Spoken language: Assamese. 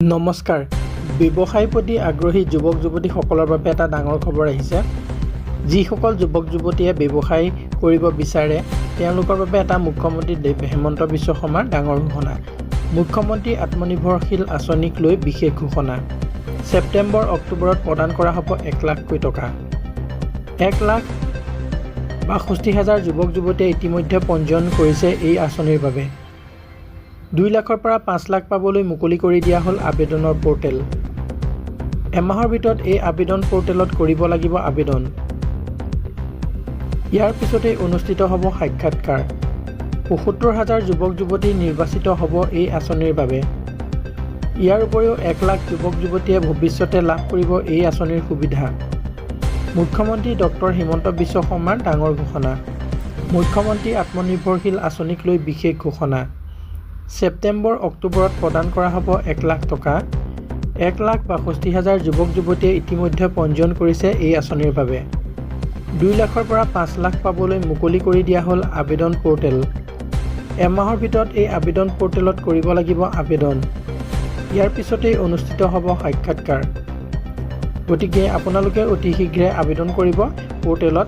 নমস্কাৰ ব্যৱসায়ৰ প্ৰতি আগ্ৰহী যুৱক যুৱতীসকলৰ বাবে এটা ডাঙৰ খবৰ আহিছে যিসকল যুৱক যুৱতীয়ে ব্যৱসায় কৰিব বিচাৰে তেওঁলোকৰ বাবে এটা মুখ্যমন্ত্ৰী হেমন্ত বিশ্ব শৰ্মাৰ ডাঙৰ ঘোষণা মুখ্যমন্ত্ৰী আত্মনিৰ্ভৰশীল আঁচনিক লৈ বিশেষ ঘোষণা ছেপ্টেম্বৰ অক্টোবৰত প্ৰদান কৰা হ'ব 1 লাখ টকা 1,62,000 যুৱক যুৱতীয়ে ইতিমধ্যে পঞ্জীয়ন কৰিছে এই আঁচনিৰ বাবে 2 লাখৰ পৰা 5 লাখ পাবলৈ মুকলি কৰি দিয়া হ'ল আবেদনৰ পোৰ্টেল এমাহৰ ভিতৰত এই আবেদন পোৰ্টেলত কৰিব লাগিব আবেদন ইয়াৰ পিছতে অনুষ্ঠিত হ'ব সাক্ষাৎকাৰ ৭৫,000 যুৱক যুৱতী নিৰ্বাচিত হ'ব এই আঁচনিৰ বাবে ইয়াৰ উপৰিও 1 লাখ যুৱক যুৱতীয়ে ভৱিষ্যতে লাভ কৰিব এই আঁচনিৰ সুবিধা মুখ্যমন্ত্ৰী ডক্টৰ হিমন্ত বিশ্ব শৰ্মাৰ ডাঙৰ ঘোষণা মুখ্যমন্ত্ৰী আত্মনিৰ্ভৰশীল আঁচনিক লৈ বিশেষ ঘোষণা ছেপ্টেম্বৰ অক্টোবৰত প্ৰদান কৰা হ'ব 1 লাখ টকা 1,62,000 যুৱক যুৱতীয়ে ইতিমধ্যে পঞ্জীয়ন কৰিছে এই আঁচনিৰ বাবে 2 লাখৰ পৰা 5 লাখ পাবলৈ মুকলি কৰি দিয়া হ'ল আবেদন পোৰ্টেল এমাহৰ ভিতৰত এই আবেদন পোৰ্টেলত কৰিব লাগিব আবেদন ইয়াৰ পিছতেই অনুষ্ঠিত হ'ব সাক্ষাৎকাৰ গতিকে আপোনালোকে অতি শীঘ্ৰে আবেদন কৰিব পোৰ্টেলত